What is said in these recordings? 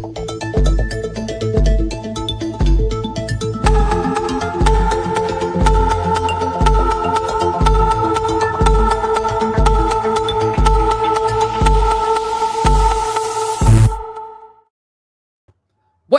What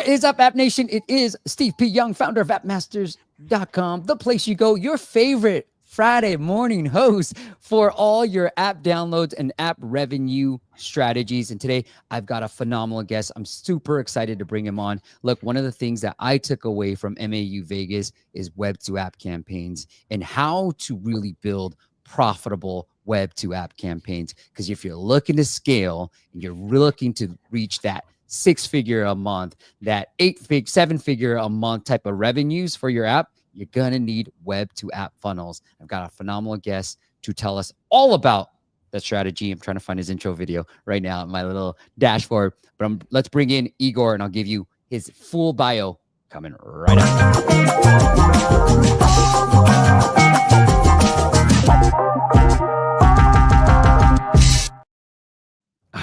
is up, App Nation? It is Steve P. Young, founder of appmasters.com, the place you go, your favorite Friday morning host for all your app downloads and app revenue strategies. And today I've got a phenomenal guest. I'm super excited to bring him on. Look, one of the things that I took away from MAU Vegas is web to app campaigns and how to really build profitable web to app campaigns. Because if you're looking to scale and you're looking to reach that 6-figure a month, that 7-figure a month type of revenues for your app, you're going to need web to app funnels. I've got a phenomenal guest to tell us all about that strategy. I'm trying to find his intro video right now in my little dashboard, but let's bring in Igor and I'll give you his full bio coming right up.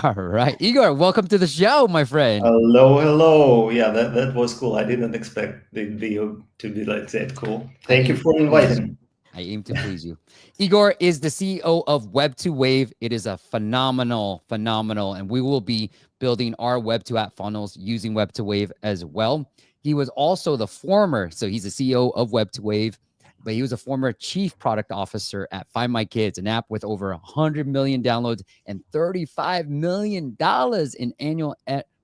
All right, Igor, welcome to the show, my friend. Hello. Yeah, that was cool. I didn't expect the video to be like that cool. Thank you for inviting. I aim to please you. Igor is the CEO of Web2Wave. It is a phenomenal, and we will be building our web to app funnels using Web2Wave as well. He was also so he's the CEO of Web2Wave, but he was a former chief product officer at Find My Kids, an app with over 100 million downloads and $35 million in annual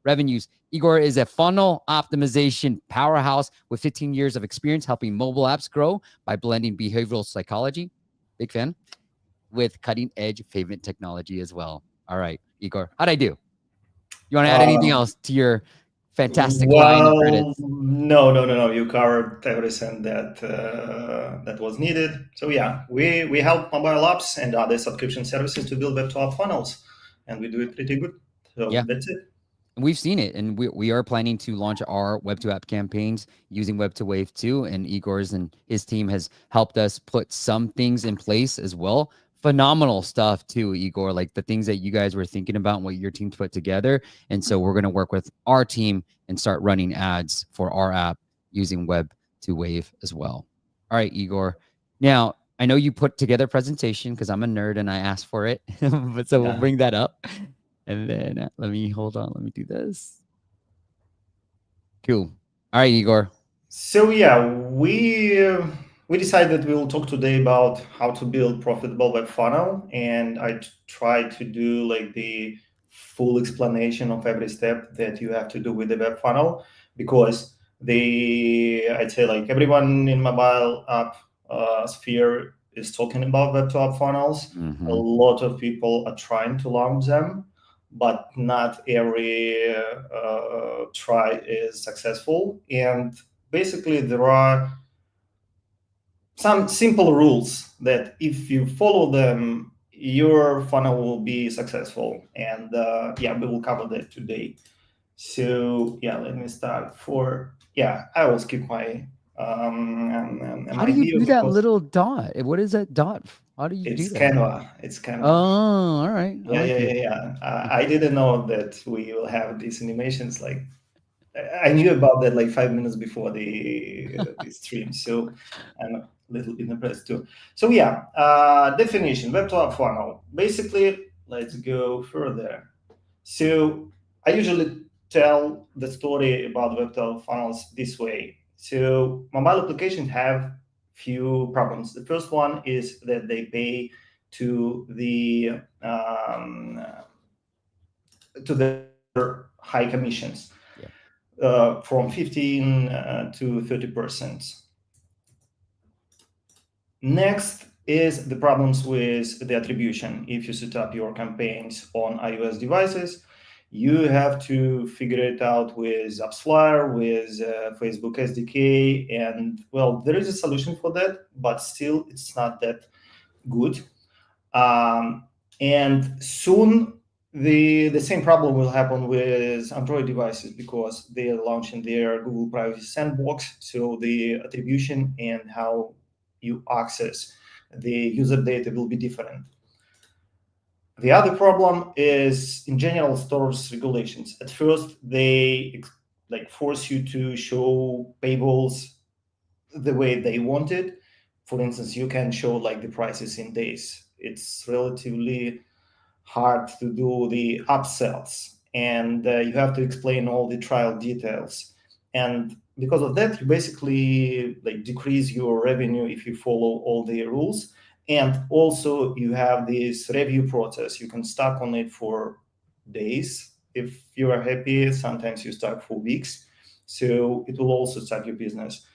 revenues. Igor is a funnel optimization powerhouse with 15 years of experience helping mobile apps grow by blending behavioral psychology, big fan, with cutting edge payment technology as well. All right, Igor, how'd I do? You want to add anything else to your fantastic line of credits? No. You covered everything that was needed. So yeah, we help mobile apps and other subscription services to build web to app funnels, and we do it pretty good. So yeah, that's it. We've seen it, and we are planning to launch our web to app campaigns using Web2Wave too. And Igor's and his team has helped us put some things in place as well. Phenomenal stuff too, Igor, like the things that you guys were thinking about and what your team put together. And so we're going to work with our team and start running ads for our app using Web2Wave as well. All right, Igor. Now, I know you put together a presentation because I'm a nerd and I asked for it, but so we'll bring that up. And then let me do this. Cool. All right, Igor. So yeah, we decided that we will talk today about how to build profitable web funnel, and I try to do like the full explanation of every step that you have to do with the web funnel, because I'd say like everyone in mobile app sphere is talking about web to app funnels. Mm-hmm. A lot of people are trying to launch them, but not every try is successful. And basically there are some simple rules that if you follow them, your funnel will be successful. And yeah, we will cover that today. So yeah, let me start I will skip my how do you do that little dot? What is that dot? How do you do that? It's Canva. Oh, all right. Yeah. I didn't know that we will have these animations. Like I knew about that like 5 minutes before the stream, so I'm a little bit impressed too. So yeah, definition, web to app funnel. Basically, let's go further. So I usually tell the story about web to app funnels this way. So mobile applications have few problems. The first one is that they pay to the high commissions. From 15 to 30%. Next is the problems with the attribution. If you set up your campaigns on iOS devices, you have to figure it out with AppsFlyer, with Facebook SDK, and well, there is a solution for that, but still it's not that good. And soon the same problem will happen with Android devices because they are launching their Google Privacy Sandbox. So the attribution and how you access the user data will be different. The other problem is, in general, stores regulations. At first, they like force you to show paywalls the way they want it. For instance, you can show like the prices in days. It's relatively hard to do the upsells, and you have to explain all the trial details. And because of that, you basically like decrease your revenue if you follow all the rules. And also you have this review process. You can stuck on it for days if you are happy. Sometimes you stuck for weeks. So it will also start your business.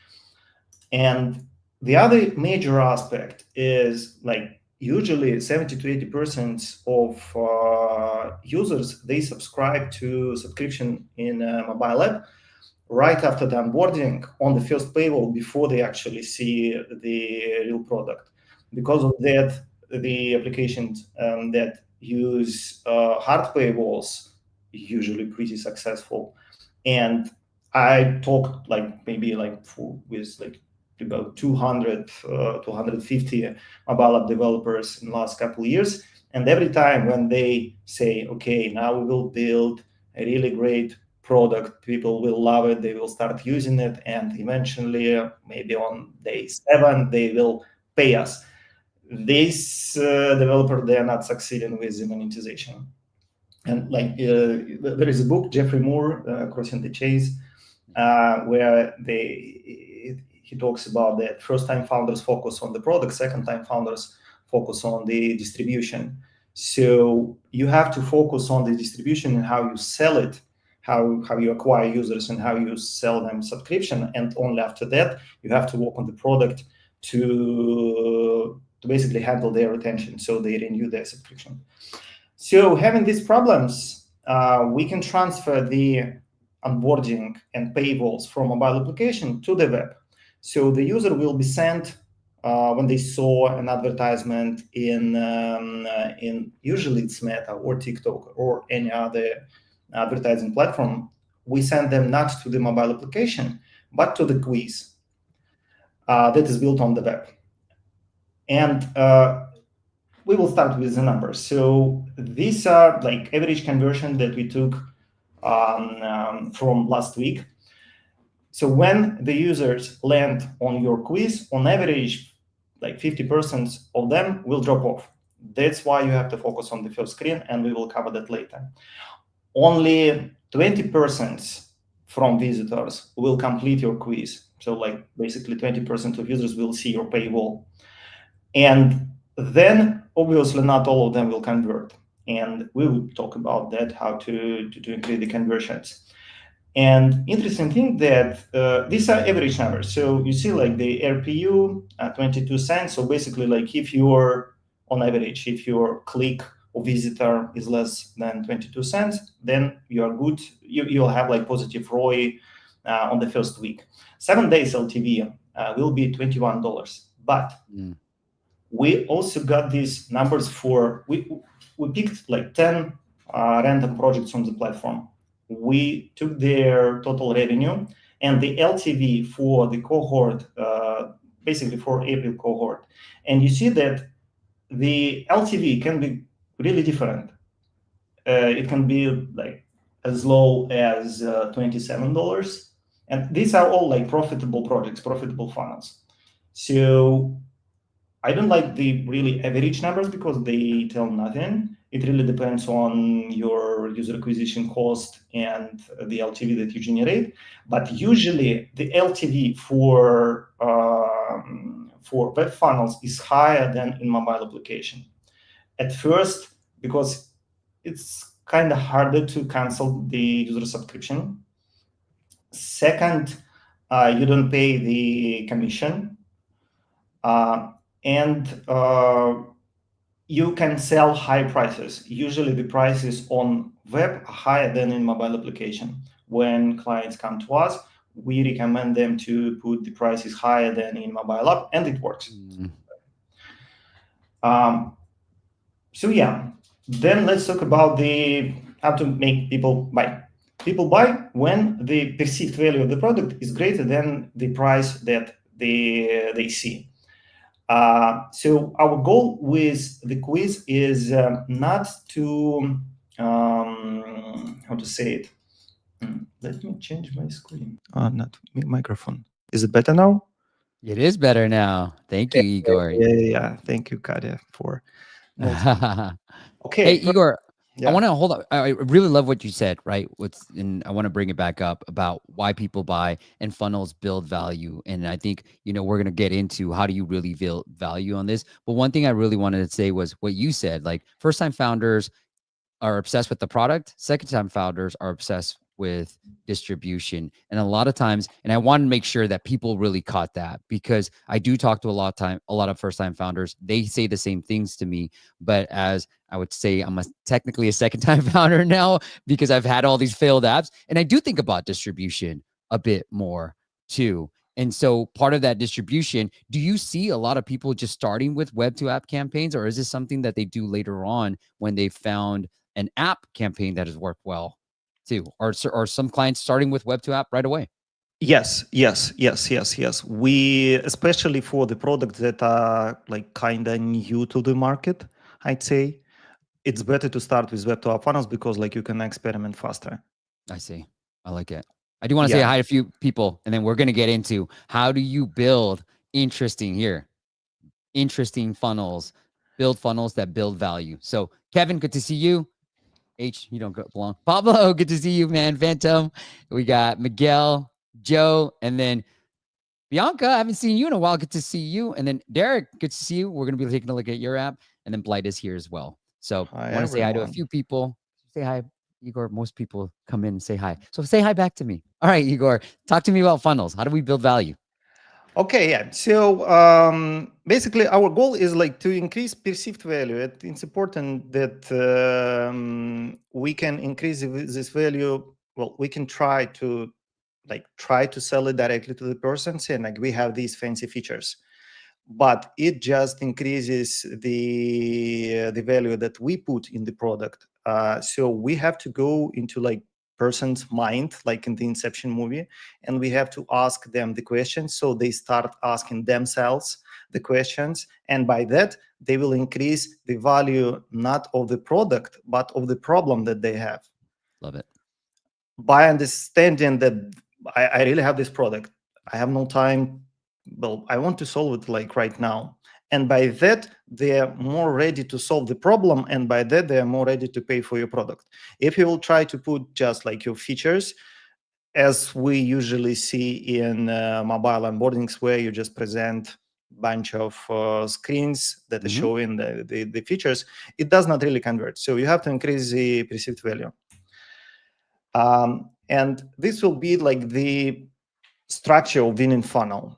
And the other major aspect is like usually 70 to 80% of users, they subscribe to subscription in a mobile app right after the onboarding on the first paywall before they actually see the real product. Because of that, the applications that use hard paywalls usually pretty successful. And I talked like maybe like with like about 200, 250 mobile app developers in the last couple of years. And every time when they say, okay, now we will build a really great product, people will love it, they will start using it, and eventually, maybe on day 7, they will pay us. This developer, they are not succeeding with the monetization. And like there is a book, Jeffrey Moore, Crossing the Chase, where he talks about that first-time founders focus on the product, second-time founders focus on the distribution. So you have to focus on the distribution and how you sell it, how you acquire users and how you sell them subscription. And only after that, you have to work on the product to basically handle their retention so they renew their subscription. So having these problems, we can transfer the onboarding and paywalls from mobile application to the web. So the user will be sent when they saw an advertisement in usually it's Meta or TikTok or any other advertising platform. We send them not to the mobile application, but to the quiz that is built on the web. And we will start with the numbers. So these are like average conversion that we took from last week. So when the users land on your quiz, on average, like 50% of them will drop off. That's why you have to focus on the first screen, and we will cover that later. Only 20% from visitors will complete your quiz. So like basically 20% of users will see your paywall. And then obviously not all of them will convert. And we will talk about that, how to increase the conversions. And interesting thing that these are average numbers. So you see like the RPU, 22 cents. So basically like if you're on average, if your click or visitor is less than 22 cents, then you are good. You'll have like positive ROI on the first week. 7 days LTV will be $21. But we also got these numbers for, we picked like 10 random projects on the platform. We took their total revenue and the LTV for the cohort, basically for April cohort. And you see that the LTV can be really different. It can be like as low as $27. And these are all like profitable projects, profitable funnels. So I don't like the really average numbers because they tell nothing. It really depends on your user acquisition cost and the LTV that you generate. But usually the LTV for web funnels is higher than in mobile application. At first, because it's kind of harder to cancel the user subscription. Second, you don't pay the commission. And you can sell high prices. Usually the prices on web are higher than in mobile application. When clients come to us, we recommend them to put the prices higher than in mobile app, and it works. So yeah, then let's talk about how to make people buy. People buy when the perceived value of the product is greater than the price that they see. So our goal with the quiz is not to how to say it. Let me change my screen. Not microphone. Is it better now? It is better now. Thank you, Igor. Yeah. Thank you, Katya, for noticing. Hey, Okay. Igor, I Yeah. want to hold up. I really love what you said, right? And I want to bring it back up about why people buy and funnels build value. And I think, we're going to get into how do you really build value on this. But one thing I really wanted to say was what you said, like first time founders are obsessed with the product. Second time founders are obsessed with distribution. And a lot of times, and I want to make sure that people really caught that because I do talk to a lot of first time founders. They say the same things to me, but as I would say, I'm technically a second time founder now because I've had all these failed apps. And I do think about distribution a bit more too. And so part of that distribution, do you see a lot of people just starting with web to app campaigns, or is this something that they do later on when they found an app campaign that has worked well too? Or some clients starting with web to app right away? Yes. We, especially for the products that are like kind of new to the market, I'd say it's better to start with web to app funnels because like you can experiment faster. I see. I like it. I do want to say hi to a few people, and then we're going to get into how do you build interesting funnels, build funnels that build value. So Kevin, good to see you. H, you don't belong. Pablo, good to see you, man. Phantom. We got Miguel, Joe, and then Bianca. I haven't seen you in a while. Good to see you. And then Derek, good to see you. We're going to be taking a look at your app. And then Blight is here as well. So I want to say hi to a few people. Say hi, Igor. Most people come in and say hi. So say hi back to me. All right, Igor, talk to me about funnels. How do we build value? Okay, yeah. So basically, our goal is like to increase perceived value. It's important that we can increase this value. Well, we can try to sell it directly to the person, saying like we have these fancy features, but it just increases the value that we put in the product. So we have to go into like person's mind, like in the Inception movie, and we have to ask them the questions. So they start asking themselves the questions, and by that they will increase the value not of the product but of the problem that they have. Love it. By understanding that I really have this product, I have no time. Well, I want to solve it like right now. And by that, they're more ready to solve the problem. And by that, they're more ready to pay for your product. If you will try to put just like your features, as we usually see in mobile onboardings, where you just present a bunch of screens that are showing the features, it does not really convert. So you have to increase the perceived value. And this will be like the structure of winning funnel.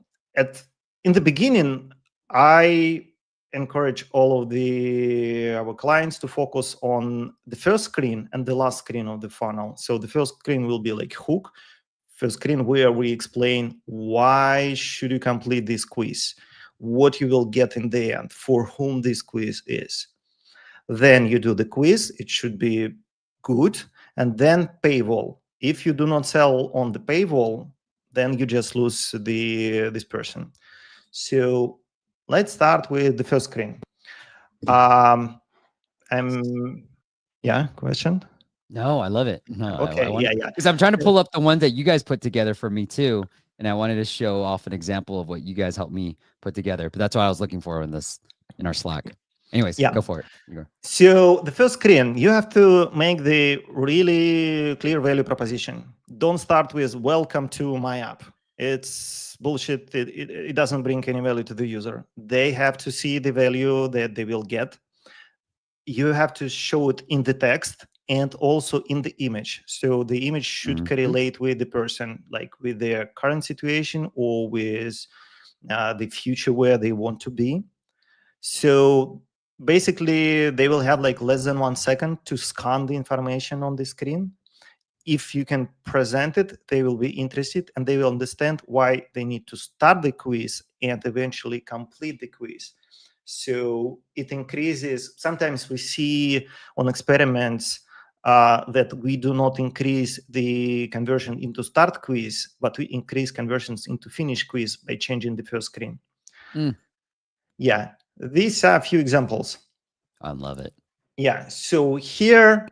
In the beginning, I encourage all of our clients to focus on the first screen and the last screen of the funnel. So the first screen will be like hook, first screen where we explain why should you complete this quiz, what you will get in the end, for whom this quiz is. Then you do the quiz, it should be good, and then paywall. If you do not sell on the paywall, then you just lose this person. So let's start with the first screen. Question? No, I love it. No, Okay, yeah. Because I'm trying to pull up the ones that you guys put together for me too, and I wanted to show off an example of what you guys helped me put together. But that's what I was looking for in our Slack. Anyways, go for it, Igor. So the first screen, you have to make the really clear value proposition. Don't start with welcome to my app. It's bullshit. It doesn't bring any value to the user. They have to see the value that they will get. You have to show it in the text and also in the image. So the image should correlate with the person, like with their current situation or with the future where they want to be. So basically, they will have like less than 1 second to scan the information on the screen. If you can present it, they will be interested and they will understand why they need to start the quiz and eventually complete the quiz. So it increases. Sometimes we see on experiments that we do not increase the conversion into start quiz, but we increase conversions into finish quiz by changing the first screen. Yeah, these are a few examples. I love it. Yeah, so here,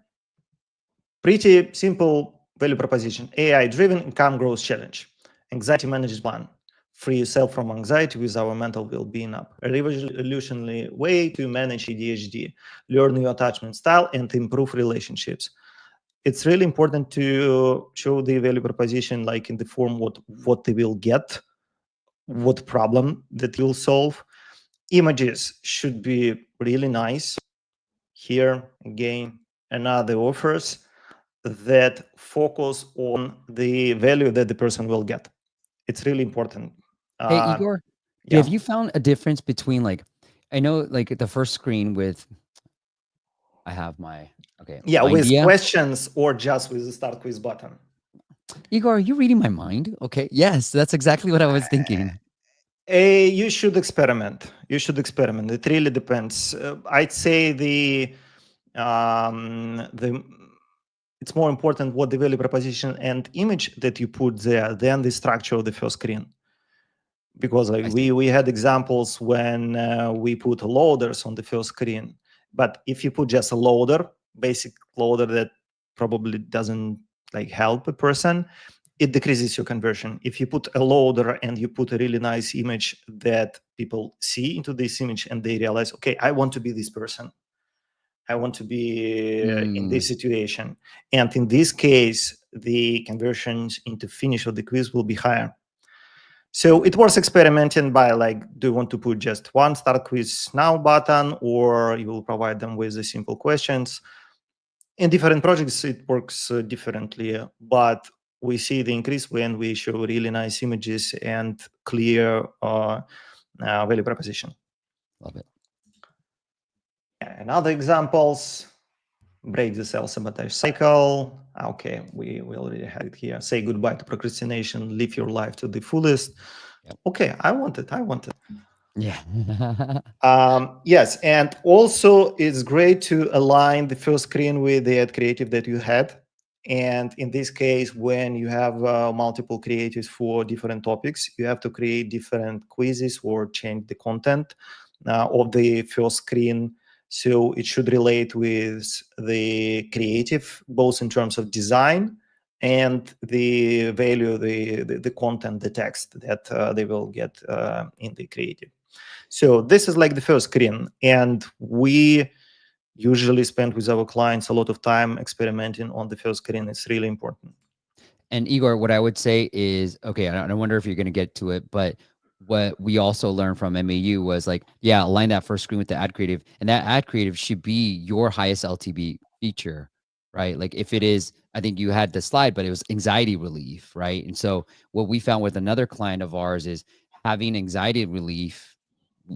pretty simple value proposition. AI-driven income growth challenge. Anxiety management plan. Free yourself from anxiety with our mental well-being app. A revolutionary way to manage ADHD, learn new attachment style, and improve relationships. It's really important to show the value proposition like in the form what they will get, what problem that you'll solve. Images should be really nice. Here again, another offers that focus on the value that the person will get. It's really important. Hey, Igor, have Yeah. you found a difference between like, I know like the first screen with, I have my, okay, Yeah, my with idea. questions or just with the start quiz button. Igor, are you reading my mind? Okay. Yes, that's exactly what I was thinking. You should experiment. You should experiment. It really depends. I'd say the it's more important what the value proposition and image that you put there than the structure of the first screen. Because like I see. we had examples when we put loaders on the first screen, but if you put just a loader, basic loader that probably doesn't like help a person, it decreases your conversion. If you put a loader and you put a really nice image that people see into this image and they realize, okay, I want to be this person, I want to be in Mm, this situation, and in this case the conversions into finish of the quiz will be higher. So it was experimenting by like, do you want to put just one start quiz now button, or you will provide them with the simple questions? In different projects, it works differently, but we see the increase when we show really nice images and clear value proposition. love it. And other examples, break the self-sabotage cycle. Okay, we already had it here. Say goodbye to procrastination, live your life to the fullest. Yep. Okay, I want it. Yeah. Yes, and also it's great to align the first screen with the ad creative that you had. And in this case, when you have multiple creatives for different topics, you have to create different quizzes or change the content of the first screen. So it should relate with the creative, both in terms of design and the value, the content, the text that they will get in the creative. So this is like the first screen, and we usually spend with our clients a lot of time experimenting on the first screen. It's really important. And Igor, what I would say is, okay, I wonder if you're going to get to it, but what we also learned from MAU was like, yeah, align that first screen with the ad creative, and that ad creative should be your highest LTV feature, right? Like if it is, I think you had the slide, but it was anxiety relief, right? And so what we found with another client of ours is having anxiety relief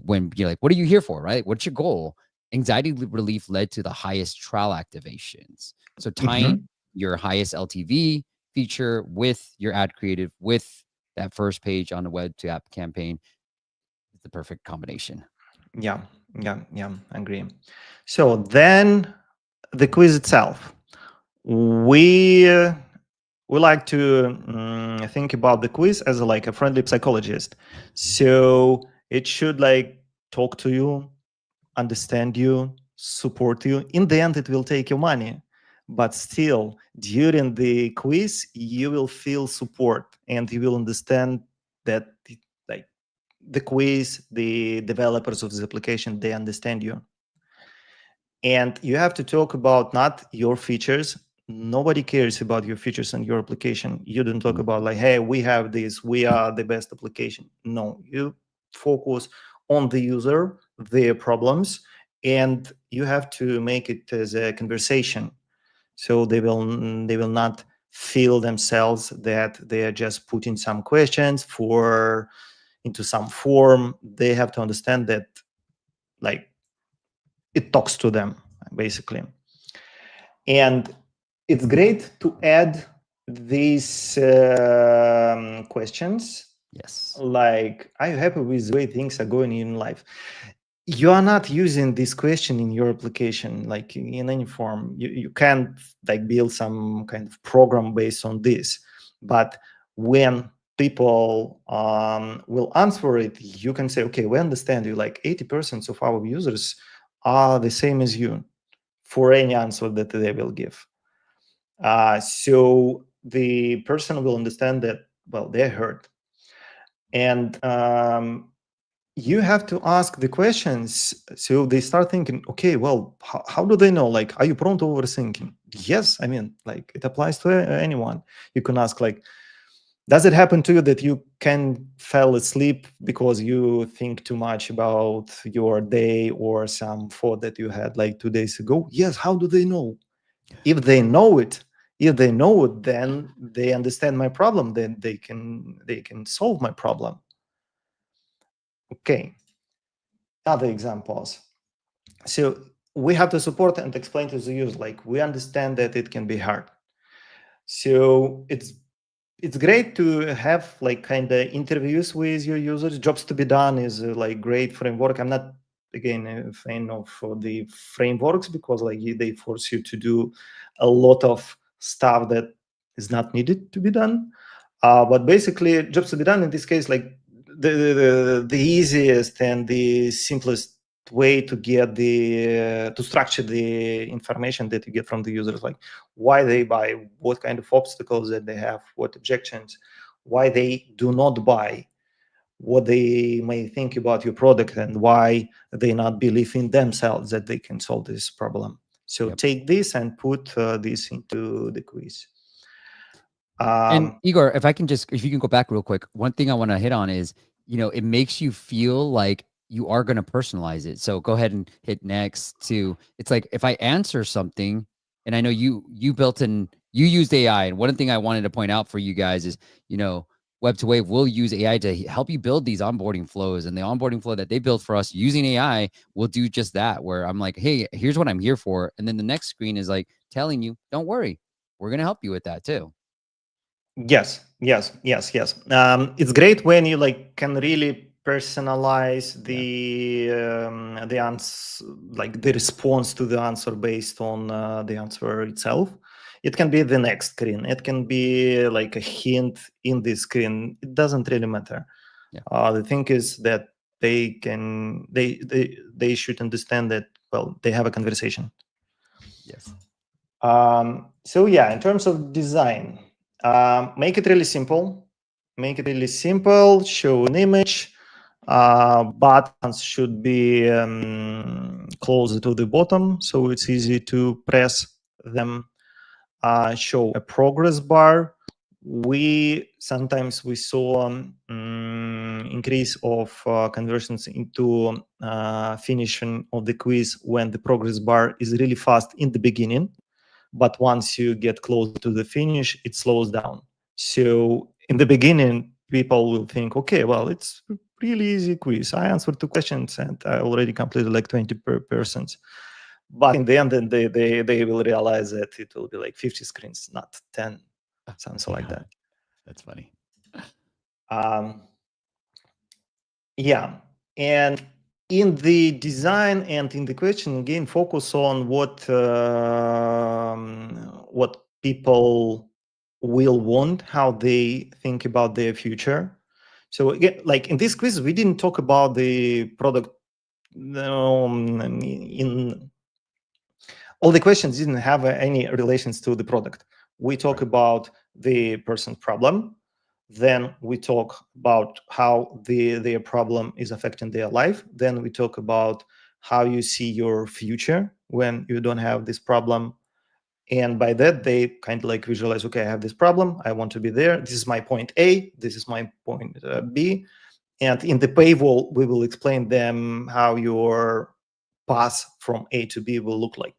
when you're like, what are you here for, right? What's your goal? Anxiety relief led to the highest trial activations. So tying your highest LTV feature with your ad creative, with that first page on the web to app campaign, is the perfect combination. Yeah, I agree. So then the quiz itself. We we like to think about the quiz as like a friendly psychologist. So it should like talk to you, understand you, support you. In the end, it will take your money. But still, during the quiz, you will feel support and you will understand that like the quiz, the developers of this application, they understand you. And you have to talk about not your features. Nobody cares about your features and your application. You don't talk about like, hey, we have this, we are the best application. No, you focus on the user, their problems, and you have to make it as a conversation. So they will not feel themselves that they are just putting some questions for into some form. They have to understand that like it talks to them basically. And it's great to add these questions Yes. like, are you happy with the way things are going in life? You are not using this question in your application like in any form. You can't like build some kind of program based on this. But when people will answer it, you can say, okay, we understand you. Like 80% of our users are the same as you for any answer that they will give. So the person will understand that, well, they're heard. And you have to ask the questions so they start thinking, okay, well, how do they know? Like, are you prone to overthinking? Yes, I mean, like, it applies to anyone. You can ask, like, does it happen to you that you can fall asleep because you think too much about your day or some thought that you had like 2 days ago? Yes, how do they know? If they know it, then they understand my problem, then they can solve my problem. Okay. Other examples. So we have to support and explain to the user, like, we understand that it can be hard. So it's great to have like kind of interviews with your users. Jobs to be done is like great framework. I'm not again a fan of the frameworks because like they force you to do a lot of stuff that is not needed to be done. But basically, jobs to be done in this case, like the easiest and the simplest way to get the to structure the information that you get from the users, like why they buy, what kind of obstacles that they have, what objections, why they do not buy, what they may think about your product, and why they not believe in themselves that they can solve this problem. So Yep. take this and put this into the quiz. And Igor, if you can go back real quick, one thing I want to hit on is, it makes you feel like you are going to personalize it. So go ahead and hit next to, it's like if I answer something, and I know you used AI. And one thing I wanted to point out for you guys is, Web to Wave will use AI to help you build these onboarding flows. And the onboarding flow that they built for us using AI will do just that, where I'm like, hey, here's what I'm here for. And then the next screen is like telling you, don't worry, we're going to help you with that too. Yes. It's great when you like can really personalize the answer, like the response to the answer based on the answer itself. It can be the next screen. It can be like a hint in this screen. It doesn't really matter. Yeah. The thing is that they should understand that, well, they have a conversation. Yes. So yeah, in terms of design, make it really simple. Show an image. Buttons should be closer to the bottom, so it's easy to press them. Show a progress bar. Sometimes we saw increase of conversions into finishing of the quiz when the progress bar is really fast in the beginning, but once you get closer to the finish, it slows down. So in the beginning, people will think, okay, well, it's a really easy quiz. I answered 2 questions and I already completed like 20 persons. But in the end, then they will realize that it will be like 50 screens, not 10, something like that. That's funny. Yeah. And in the design and in the question, again, focus on what people will want, how they think about their future. So again, like in this quiz, we didn't talk about the product. In all the questions didn't have any relations to the product. We talk about the person's problem. Then we talk about how their problem is affecting their life. Then we talk about how you see your future when you don't have this problem. And by that, they kind of like visualize, okay, I have this problem. I want to be there. This is my point A. This is my point B. And in the Paywall, we will explain them how your path from A to B will look like.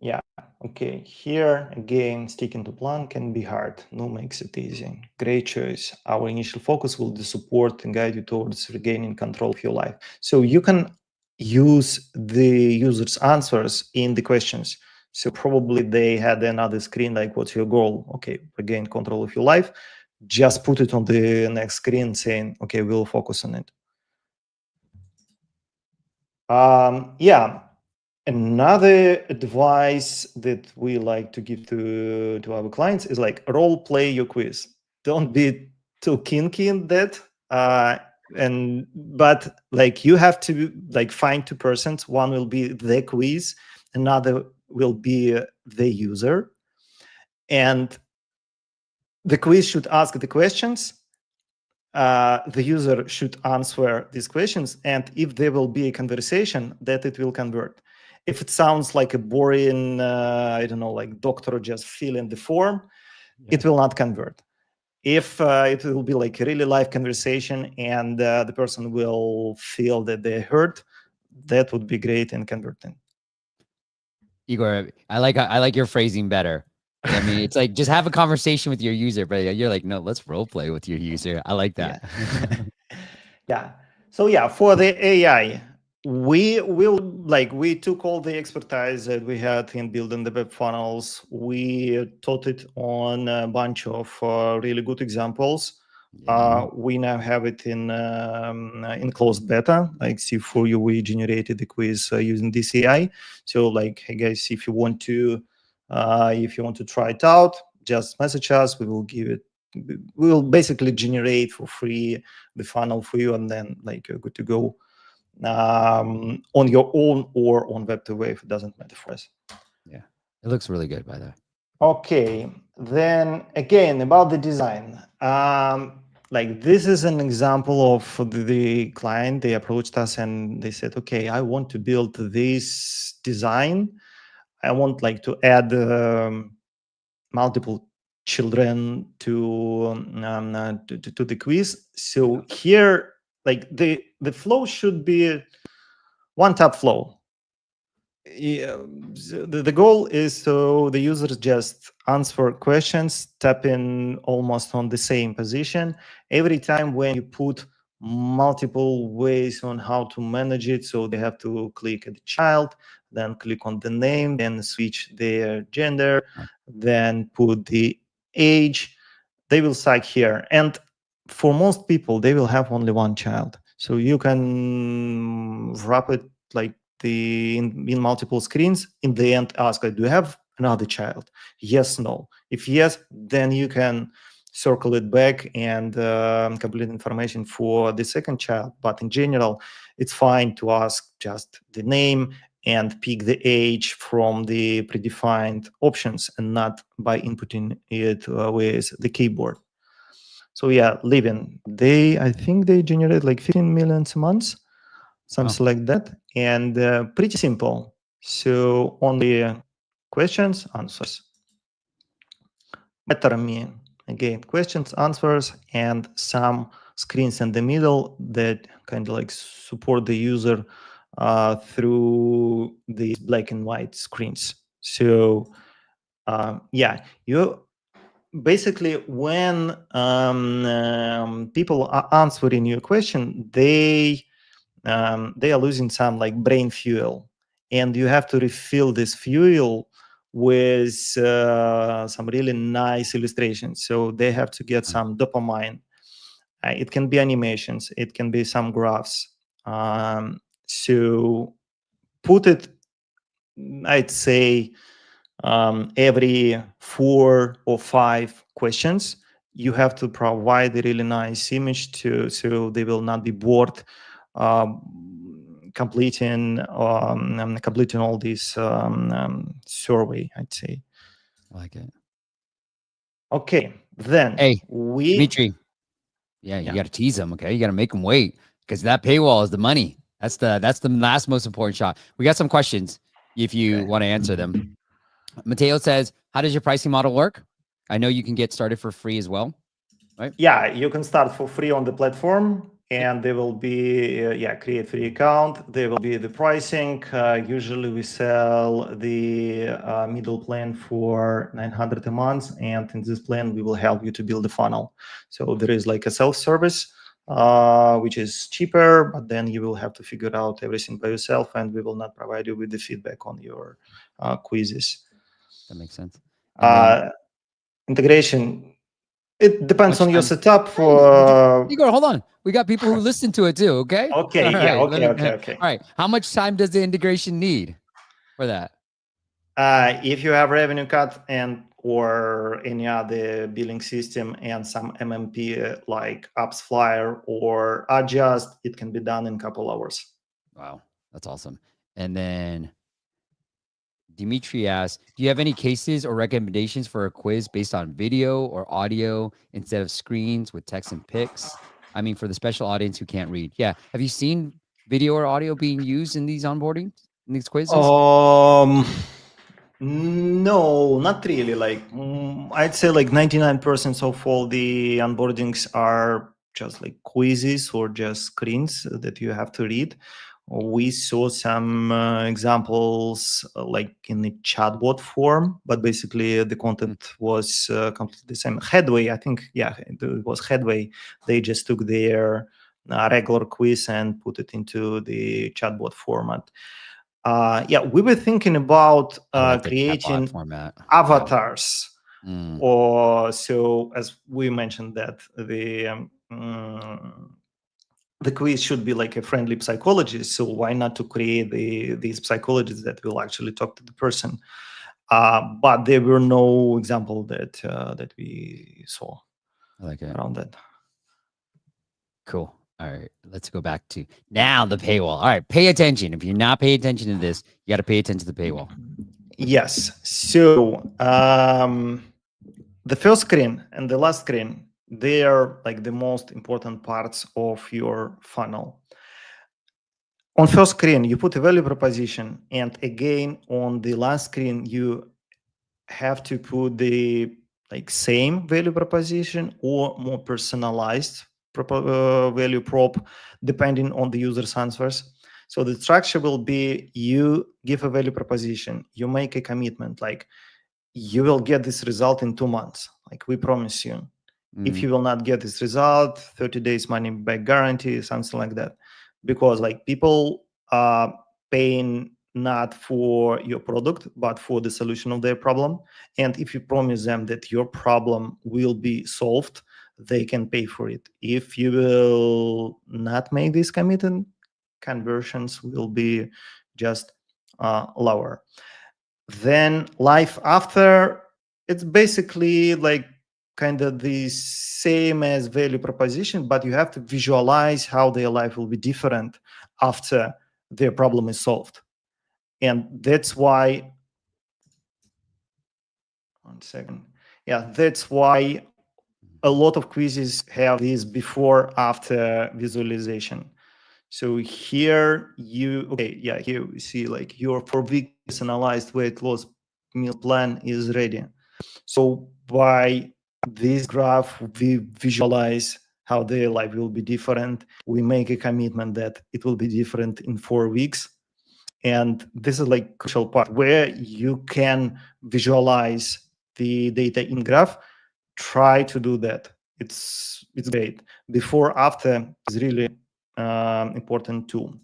Yeah, okay. Here again, sticking to plan can be hard. No makes it easy. Great choice. Our initial focus will be support and guide you towards regaining control of your life. So you can use the user's answers in the questions. So probably they had another screen like, what's your goal? Okay, regain control of your life. Just put it on the next screen saying, okay, we'll focus on it. Yeah. Another advice that we like to give to our clients is like role play your quiz. Don't be too kinky in that. And but like you have to like find two persons. One will be the quiz, another will be the user, and the quiz should ask the questions. The user should answer these questions, and if there will be a conversation, that it will convert. If it sounds like a boring, I don't know, like doctor just fill in the form, it will not convert. If it will be like a really live conversation and the person will feel that they heard, that would be great in converting. Igor, I like your phrasing better. I mean, it's like just have a conversation with your user, but you're like, no, let's role play with your user. I like that. Yeah. Yeah. So yeah, for the AI, we took all the expertise that we had in building the web funnels. We taught it on a bunch of really good examples. Yeah. We now have it in closed beta. Like, see for you, we generated the quiz using this AI. So like, hey guys, if you want to try it out, just message us. We will give it. We will basically generate for free the funnel for you, and then like you're good to go on your own or on Web2Wave. It doesn't matter for us. Yeah, it looks really good, by the way. Okay, then again about the design. Like this is an example of the client. They approached us and they said, "Okay, I want to build this design. I want like to add multiple children to the quiz." So here, like the flow should be one tap flow. Yeah, the goal is so the users just answer questions, tap in almost on the same position. Every time when you put multiple ways on how to manage it, so they have to click at the child, then click on the name, then switch their gender, then put the age. They will psych here. And for most people, they will have only one child. So you can wrap it like in multiple screens. In the end, ask, do you have another child? Yes, no. If yes, then you can circle it back and complete information for the second child. But in general, it's fine to ask just the name and pick the age from the predefined options and not by inputting it with the keyboard. So yeah, living, I think they generate like 15 million a month, something like that, and pretty simple. So only questions, answers. Better me again, questions, answers, and some screens in the middle that kind of like support the user through these black and white screens. So yeah, you basically when people are answering your question, they are losing some like brain fuel, and you have to refill this fuel with some really nice illustrations. So they have to get some dopamine. It can be animations, it can be some graphs. So put it, I'd say, every 4 or 5 questions, you have to provide a really nice image so they will not be bored completing all this survey, I'd say. I like it. Okay, then Dmitry. Yeah, you got to tease them. Okay, you got to make them wait because that paywall is the money. That's the last most important shot. We got some questions if you want to answer them. Mateo says, "How does your pricing model work? I know you can get started for free as well, right?" Yeah, you can start for free on the platform, and there will be create free account. There will be the pricing. Usually we sell the middle plan for 900 a month, and in this plan we will help you to build a funnel. So there is like a self-service which is cheaper, but then you will have to figure out everything by yourself, and we will not provide you with the feedback on your quizzes. That makes sense. Integration, it depends on your setup. Igor, hold on. We got people who listen to it too, okay? Okay, All yeah, right, okay. All right. How much time does the integration need? for that? If you have revenue cut and or any other billing system and some MMP like apps flyer or adjust, it can be done in a couple hours. Wow, that's awesome. And then Dimitri asks, do you have any cases or recommendations for a quiz based on video or audio instead of screens with text and pics? I mean, for the special audience who can't read. Yeah. Have you seen video or audio being used in these onboarding, in these quizzes? No, not really. Like I'd say like 99% of all the onboardings are just like quizzes or just screens that you have to read. We saw some examples like in the chatbot form, but basically the content was completely the same. Headway, I think, yeah, it was Headway. They just took their regular quiz and put it into the chatbot format. Yeah, we were thinking about I like the chatbot creating format. avatars, Mm, or so as we mentioned that the quiz should be like a friendly psychologist. So why not to create these psychologists that will actually talk to the person? But there were no example that we saw I like it. around that. Cool. All right. Let's go back to now the paywall. All right. Pay attention. If you're not paying attention to this, you got to pay attention to the paywall. Yes. So the first screen and the last screen, they are like the most important parts of your funnel. On first screen, you put a value proposition, and again on the last screen, you have to put the like same value proposition or more personalized value prop, depending on the user's answers. So the structure will be: you give a value proposition, you make a commitment, like you will get this result in 2 months, like we promise you. If you will not get this result, 30 days money back guarantee, something like that. Because like people are paying not for your product, but for the solution of their problem. And if you promise them that your problem will be solved, they can pay for it. If you will not make this commitment, conversions will be just lower. Then life after, it's basically like kind of the same as value proposition, but you have to visualize how their life will be different after their problem is solved. And that's why, one second. Yeah, that's why a lot of quizzes have this before after visualization. So here you, okay, yeah, here we see like your 4-week personalized weight loss meal plan is ready. So by this graph, we visualize how their life will be different. We make a commitment that it will be different in 4 weeks. And this is like crucial part where you can visualize the data in graph. Try to do that. It's great. Before, after is really important too.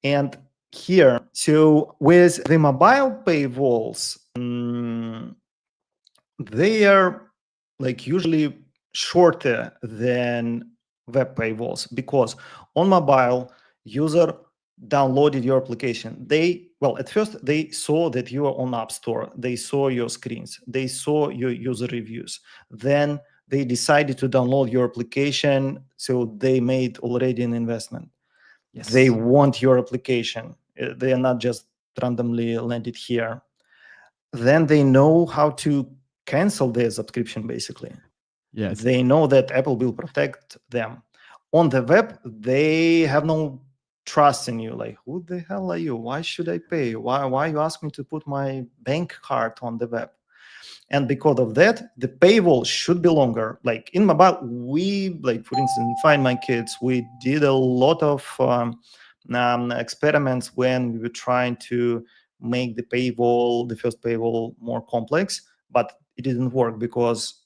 And here, so with the mobile paywalls, they are like usually shorter than web paywalls, because on mobile, user downloaded your application. At first they saw that you are on App Store, they saw your screens, they saw your user reviews, then they decided to download your application, so they made already an investment. Yes. They want your application. They are not just randomly landed here. Then they know how to cancel their subscription, basically. Yes. They know that Apple will protect them. On the web, they have no trust in you. Like, who the hell are you? Why should I pay? Why you ask me to put my bank card on the web? And because of that, the paywall should be longer. Like in mobile, we, like for instance, Find My Kids, we did a lot of experiments when we were trying to make the first paywall more complex, but it didn't work because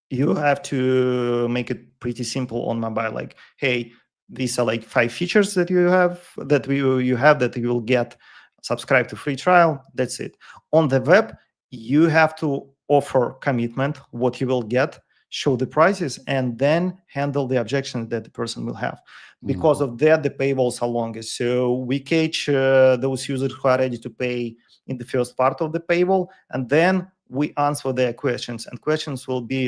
you have to make it pretty simple on mobile. Like, hey, these are like 5 features that you have that you will get. Subscribe to free trial. That's it. On the web, you have to offer commitment what you will get. show the prices, and then handle the objections that the person will have. Because Mhm. of that, the paywalls are longer. So we catch those users who are ready to pay in the first part of the paywall, and then we answer their questions. And questions will be,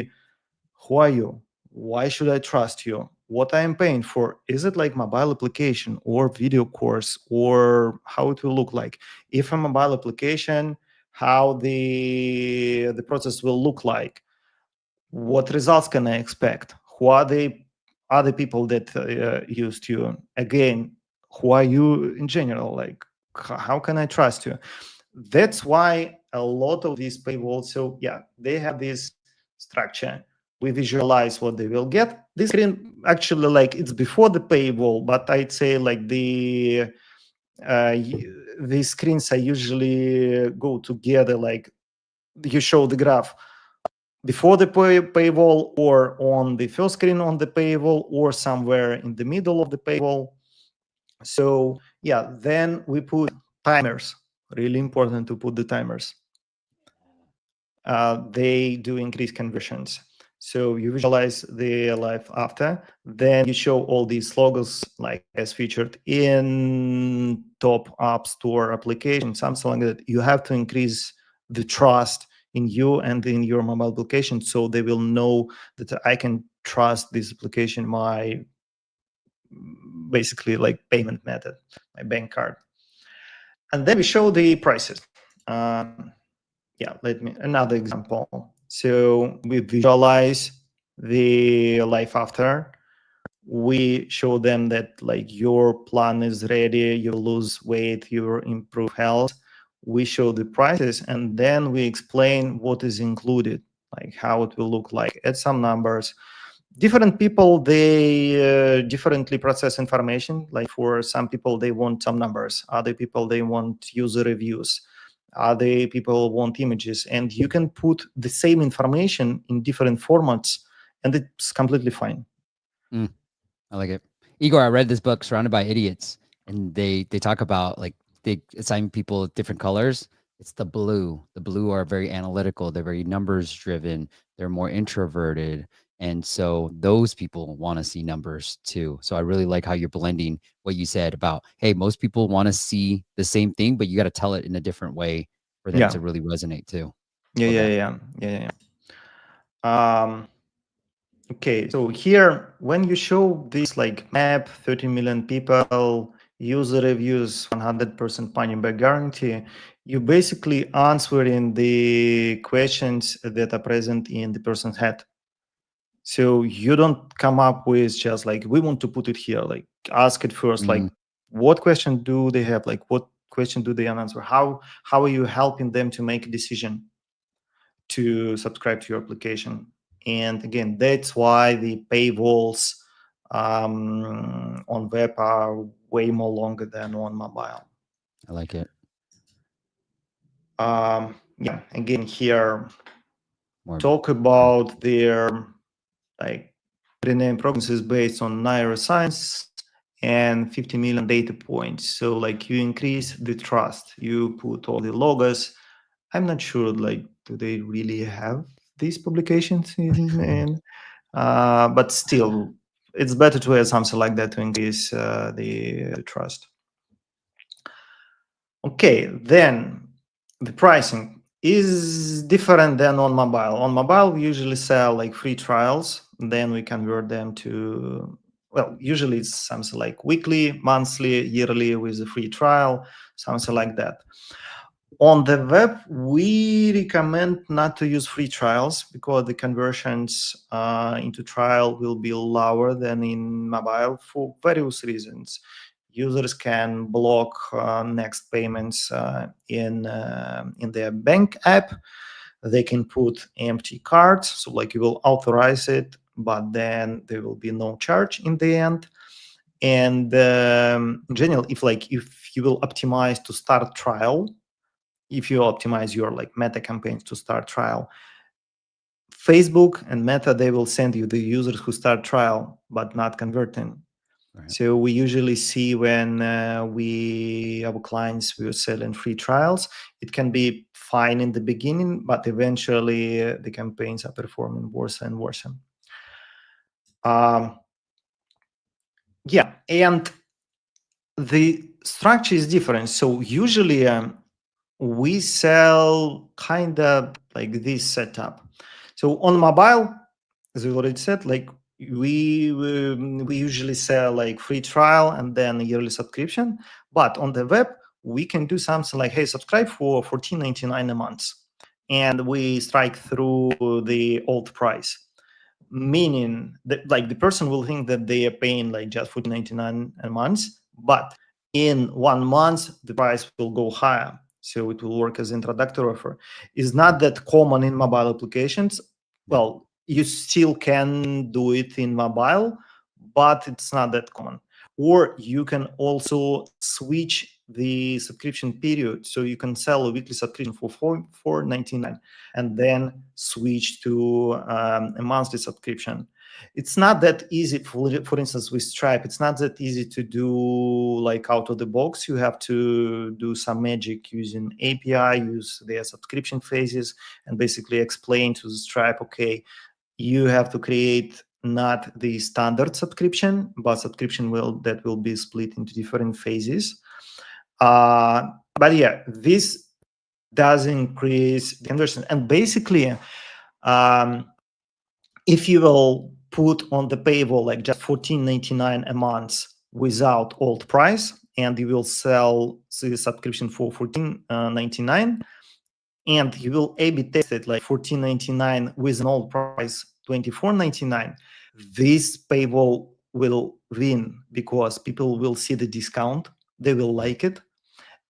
who are you? Why should I trust you? What I am paying for? Is it like mobile application or video course, or how it will look like? If a mobile application, how the process will look like? What results can I expect? Who are the other people that used you? Again, who are you in general? Like, how can I trust you? That's why a lot of these paywalls, so yeah, they have this structure. We visualize what they will get. This screen actually, like, it's before the paywall, but I'd say like these screens are usually go together. Like, you show the graph before the paywall, or on the first screen on the paywall, or somewhere in the middle of the paywall. So yeah, then we put timers. Really important to put the timers. They do increase conversions. So you visualize the life after, then you show all these logos like as featured in top app store application, something like that. You have to increase the trust in you and in your mobile application, so they will know that I can trust this application, my basically like payment method, my bank card. And then we show the prices. Yeah, let me another example. So we visualize the life after. We show them that like your plan is ready, you lose weight, you improve health. We show the prices, and then we explain what is included, like how it will look like, add some numbers. Different people, they differently process information. Like for some people, they want some numbers. Other people, they want user reviews. Other people want images. And you can put the same information in different formats, and it's completely fine. Mm, I like it. Igor, I read this book, Surrounded by Idiots, and they talk about like they assign people different colors. It's the blue. The blue are very analytical. They're very numbers driven. They're more introverted. And so those people want to see numbers too. So I really like how you're blending what you said about, hey, most people want to see the same thing, but you got to tell it in a different way for them Yeah. to really resonate too. Yeah, Love yeah, that. yeah, yeah, yeah. Okay, so here, when you show this like map, 30 million people, user reviews, 100% money back guarantee, you basically answering the questions that are present in the person's head. So you don't come up with just like, we want to put it here, like ask it first, like Mm, what question do they have? Like what question do they answer? How are you helping them to make a decision to subscribe to your application? And again, that's why the paywalls on web are way more longer than on mobile. I like it. Yeah, again, here, More talk about their like rename programs is based on neuroscience and 50 million data points. So like you increase the trust, you put all the logos. I'm not sure, like, do they really have these publications but still, it's better to have something like that to increase the trust. Okay, then the pricing is different than on mobile. On mobile, we usually sell like free trials, then we convert them to, well, usually it's something like weekly, monthly, yearly with a free trial, something like that. On the web, we recommend not to use free trials because the conversions into trial will be lower than in mobile for various reasons. Users can block next payments in their bank app. They can put empty cards, so like you will authorize it, but then there will be no charge in the end. And in general, if you will optimize to start trial, if you optimize your like meta campaigns to start trial, Facebook and Meta, they will send you the users who start trial but not converting. Right. So we usually see when our clients will sell in free trials, it can be fine in the beginning, but eventually the campaigns are performing worse and worse. Yeah, and the structure is different. So usually we sell kind of like this setup. So on mobile, as we already said, like we usually sell like free trial and then yearly subscription. But on the web, we can do something like, hey, subscribe for $14.99 a month, and we strike through the old price. Meaning that like the person will think that they are paying like just $14.99 a month, but in 1 month the price will go higher. So it will work as introductory offer. It's not that common in mobile applications. Well, you still can do it in mobile, but it's not that common. Or you can also switch the subscription period. So you can sell a weekly subscription for $4.99 and then switch to a monthly subscription. It's not that easy. For instance, with Stripe, it's not that easy to do like out of the box. You have to do some magic using API, use their subscription phases, and basically explain to the Stripe, okay, you have to create not the standard subscription, but subscription that will be split into different phases. But yeah, this does increase the conversion. And basically, if you will put on the Paywall like just $14.99 a month without old price, and you will sell the subscription for $14.99, and you will A/B test it like $14.99 with an old price $24.99, this Paywall will win because people will see the discount, they will like it,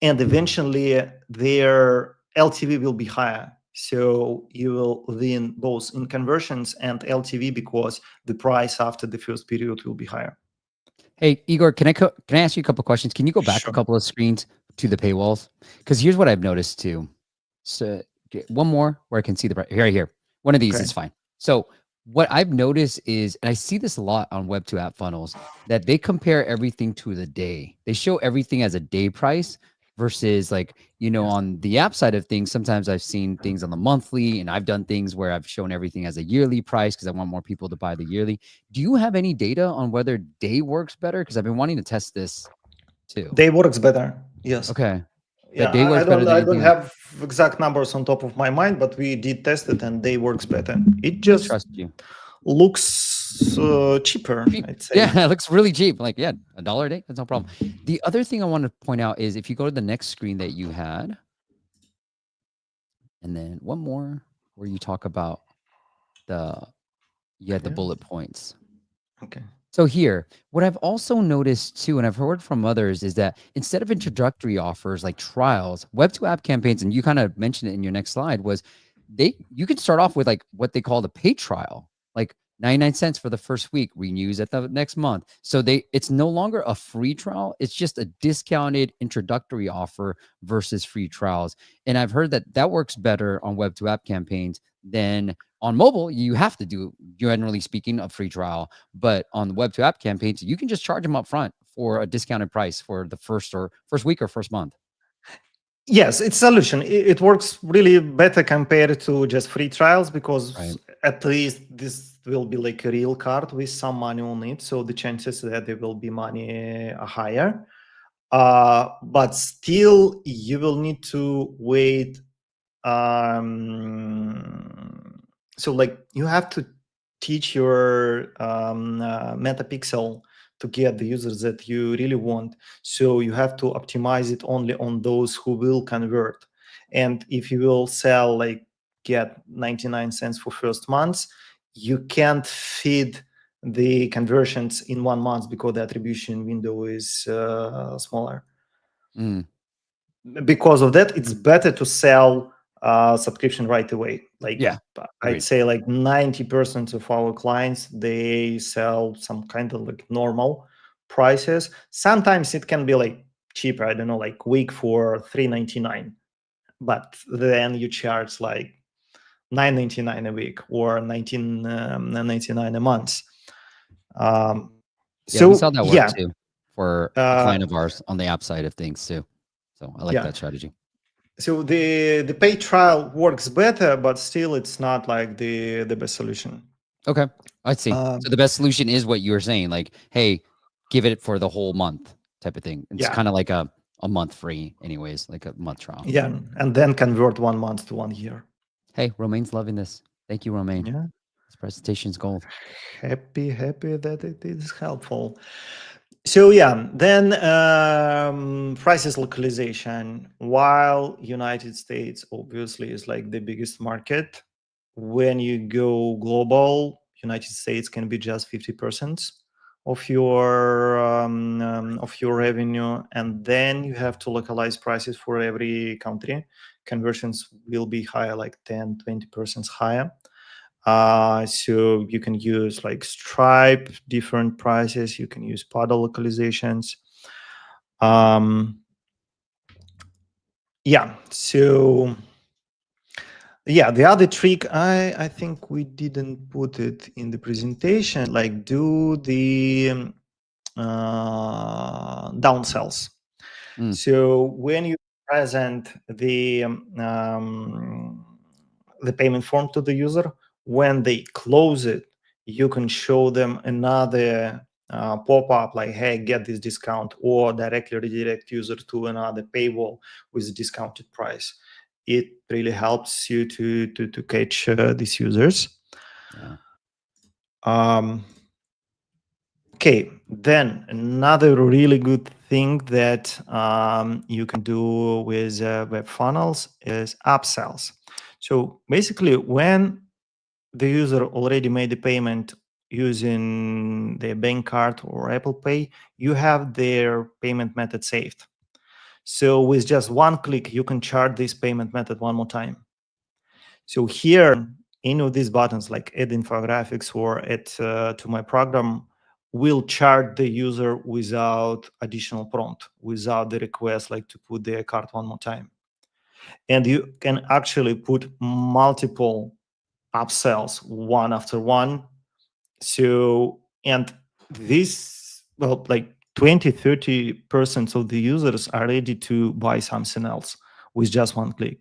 and eventually their LTV will be higher. So you will win both in conversions and LTV because the price after the first period will be higher. Hey, Igor, can I ask you a couple questions? Can you go back a Sure. couple of screens to the paywalls? Because here's what I've noticed too. So one more where I can see the right here. One of these Okay. is fine. So what I've noticed is, and I see this a lot on web to app funnels, that they compare everything to the day. They show everything as a day price versus like, Yes. on the app side of things, sometimes I've seen things on the monthly, and I've done things where I've shown everything as a yearly price because I want more people to buy the yearly. Do you have any data on whether day works better? Because I've been wanting to test this too. Day works better. Yes. Okay. Yeah, That day works better than I don't anything else. have exact numbers on top of my mind, but we did test it and day works better. It I just trust you. looks cheaper, Cheap. I'd say. Yeah, it looks really cheap. Like, yeah, $1 a day, that's no problem. The other thing I want to point out is if you go to the next screen that you had, and then one more where you talk about you had the Yeah. bullet points. Okay. So here, what I've also noticed too, and I've heard from others, is that instead of introductory offers like trials, web to app campaigns, and you kind of mentioned it in your next slide, was you could start off with like what they call the paid trial, like 99 cents for the first week, renews at the next month. So it's no longer a free trial, it's just a discounted introductory offer versus free trials. And I've heard that works better on web to app campaigns than on mobile. You have to do, generally speaking, a free trial, but on the web to app campaigns, you can just charge them up front for a discounted price for the first week or first month. Yes, it's solution. It works really better compared to just free trials because Right. at least this will be like a real card with some money on it. So the chances that there will be money are higher. But still, you will need to wait. So like you have to teach your metapixel to get the users that you really want. So you have to optimize it only on those who will convert. And if you will sell like get 99 cents for first month, you can't feed the conversions in 1 month because the attribution window is smaller. Mm. Because of that, it's better to sell subscription right away. Like Yeah. I'd Agreed. say like 90% of our clients, they sell some kind of like normal prices. Sometimes it can be like cheaper, I don't know, like week for $3.99, but then you charge like $9.99 a week or $19.99 a month. Yeah, we So saw that work yeah, too for a client of ours on the app side of things too. So I like yeah. that strategy. So the paid trial works better, but still it's not like the best solution. Okay, I see. So Um, the best solution is what you were saying, like, hey, give it for the whole month type of thing. It's yeah, kind of like a month free, anyways, like a month trial. yeah, and then convert 1 month to 1 year. Hey, Romaine's loving this. Thank you, Romaine. Yeah, This presentation's gold. happy that it is helpful. So yeah, then prices localization. While United States obviously is like the biggest market, when you go global, United States can be just 50% of your revenue, and then you have to localize prices for every country. Conversions will be higher, like 10-20% higher. So you can use like Stripe, different prices. You can use paddle localizations. Yeah. So yeah, the other trick, I think we didn't put it in the presentation. Like do the downsells. Mm, So when you present the payment form to the user, when they close it, you can show them another pop-up like, hey, get this discount, or directly redirect user to another paywall with a discounted price. It really helps you to catch these users. yeah. Okay, then another really good thing that you can do with web funnels is upsells. So basically, when the user already made the payment using their bank card or Apple Pay, you have their payment method saved. So with just one click, you can chart this payment method one more time. So here, any of these buttons like add infographics or add to my program will chart the user without additional prompt, without the request like to put their card one more time. And you can actually put multiple upsells one after one. So, and this, well, like 20-30% of the users are ready to buy something else with just one click.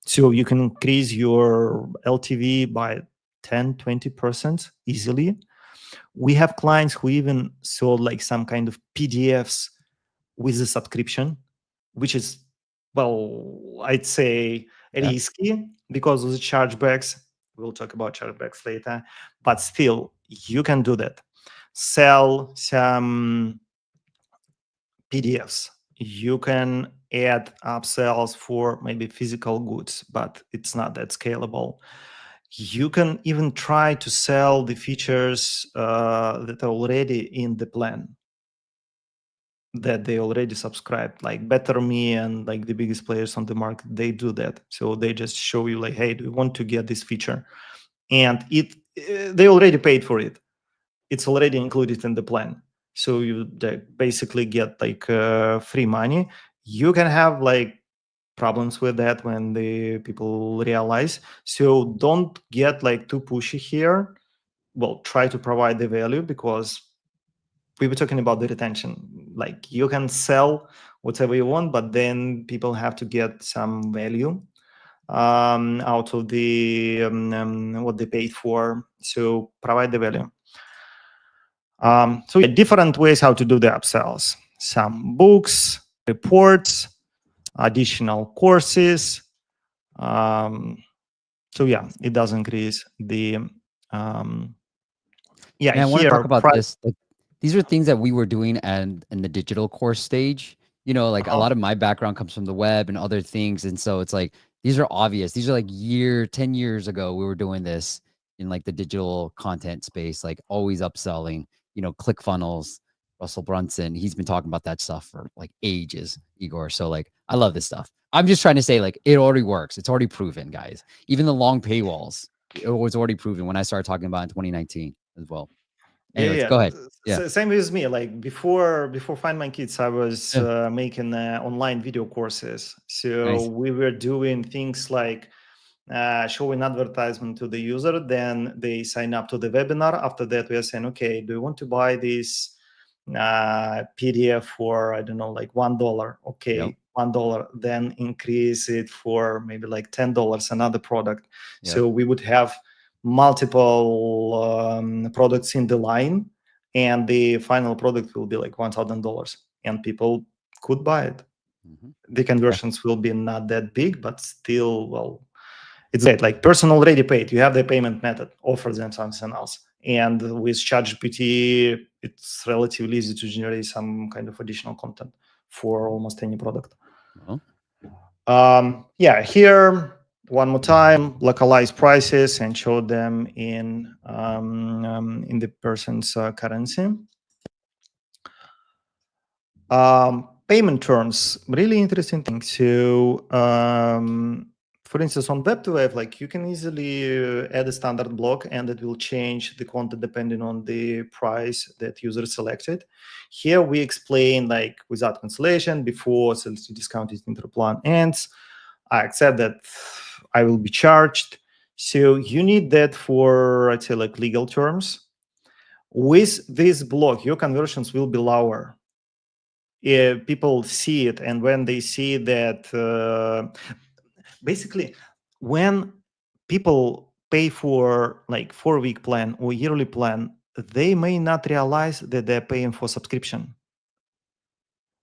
So you can increase your LTV by 10-20% easily. We have clients who even sold like some kind of PDFs with a subscription, which is, well, I'd say Yeah. risky because of the chargebacks. We'll talk about chargebacks later, but still, you can do that. Sell some PDFs. You can add upsells for maybe physical goods, but it's not that scalable. You can even try to sell the features that are already in the plan, that they already subscribed, like Better Me and like the biggest players on the market. They do that. So they just show you like, hey, do you want to get this feature? And they already paid for it. It's already included in the plan. So you basically get like free money. You can have like problems with that when the people realize. So don't get like too pushy here. Well, try to provide the value, because we were talking about the retention. Like you can sell whatever you want, but then people have to get some value out of the what they paid for. So provide the value. So yeah, different ways how to do the upsells. Some books, reports, additional courses. So yeah, it does increase the yeah, And I want to talk here about price. this. Like, these are things that we were doing and in the digital course stage. You know, like a lot of my background comes from the web and other things. And so it's like these are obvious. These are like 10 years ago, we were doing this in like the digital content space, like always upselling, you know, click funnels. Russell Brunson, he's been talking about that stuff for like ages, Igor. So like I love this stuff. I'm just trying to say, like, it already works. It's already proven, guys. Even the long paywalls, it was already proven when I started talking about it in 2019 as well. Yeah, Anyways, yeah. go ahead. Yeah. Same with me. Like before Find My Kids, I was Yeah. making online video courses. So Nice. we were doing things like showing advertisement to the user. Then they sign up to the webinar. After that, we are saying, okay, do you want to buy this PDF for, I don't know, like $1. Okay, Yep. $1, then increase it for maybe like $10, another product. Yep. So we would have multiple products in the line, and the final product will be like $1,000, and people could buy it. The conversions will be not that big, but still, well, it's great. Like person already paid, you have the payment method, offer them something else. And with ChatGPT, it's relatively easy to generate some kind of additional content for almost any product. Well, Yeah, here one more time, localize prices and show them in the person's currency. Payment terms, really interesting thing. So, for instance, on web to web, like you can easily add a standard block, and it will change the content depending on the price that user selected. Here we explain, like, without cancellation, before sales discounted interplan ends, I accept that I will be charged. So you need that for, I'd say, like legal terms. With this block, your conversions will be lower. People see it, and when they see that, basically, when people pay for like 4-week plan or yearly plan, they may not realize that they're paying for subscription.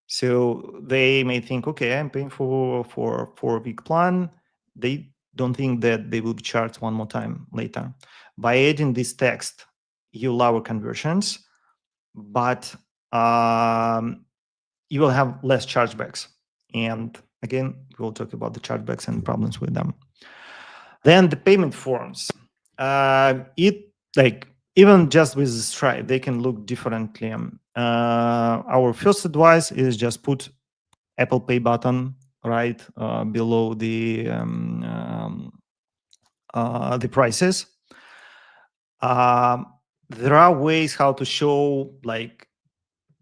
So they may think, okay, I'm paying for 4-week plan. They don't think that they will be charged one more time later. By adding this text, you lower conversions, but you will have less chargebacks. And again, we'll talk about the chargebacks and problems with them. Then the payment forms. It, like, even just with Stripe, they can look differently. Our first advice is just put Apple Pay button right below the prices. There are ways how to show, like,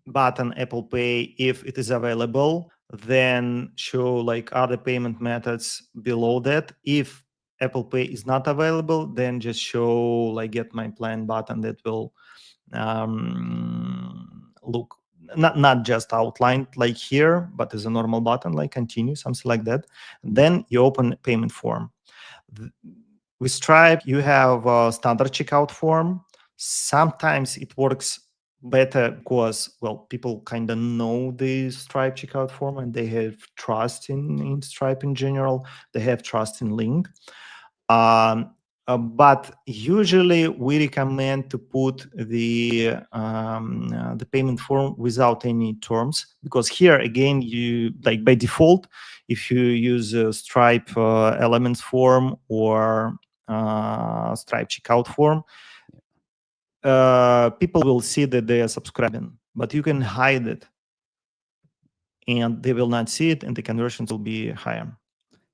button Apple Pay if it is available, then show like other payment methods below that. If Apple Pay is not available, then just show like get my plan button that will look not just outlined like here, but as a normal button, like continue, something like that. Then you open a payment form. With Stripe, you have a standard checkout form. Sometimes it works better because, well, people kind of know the Stripe checkout form and they have trust in Stripe in general. They have trust in Link. But usually we recommend to put the payment form without any terms, because here again, you, like, by default, if you use a Stripe elements form or Stripe checkout form, people will see that they are subscribing, but you can hide it and they will not see it, and the conversions will be higher.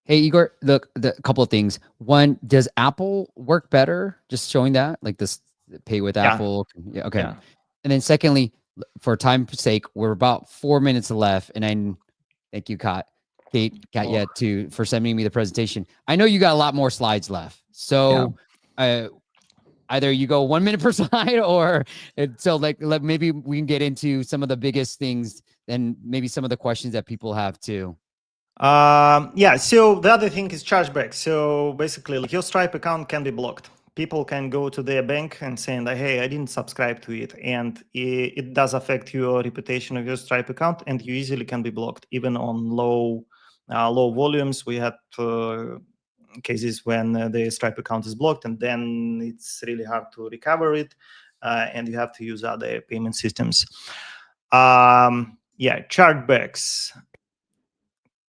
hey, Igor, look, the couple of things. One, does Apple work better? Just showing that, like this pay with Apple. Yeah, okay. Yeah. And then secondly, for time's sake, we're about 4 minutes left, and I thank you, Katya, for sending me the presentation. I know you got a lot more slides left, so either you go 1 minute per slide, or so like maybe we can get into some of the biggest things and maybe some of the questions that people have too. Yeah, so the other thing is chargeback. So basically, like, your Stripe account can be blocked. People can go to their bank and saying that, hey, I didn't subscribe to it, and it does affect your reputation of your Stripe account, and you easily can be blocked even on low volumes. We had cases when the Stripe account is blocked, and then it's really hard to recover it, and you have to use other payment systems. Yeah, chargebacks.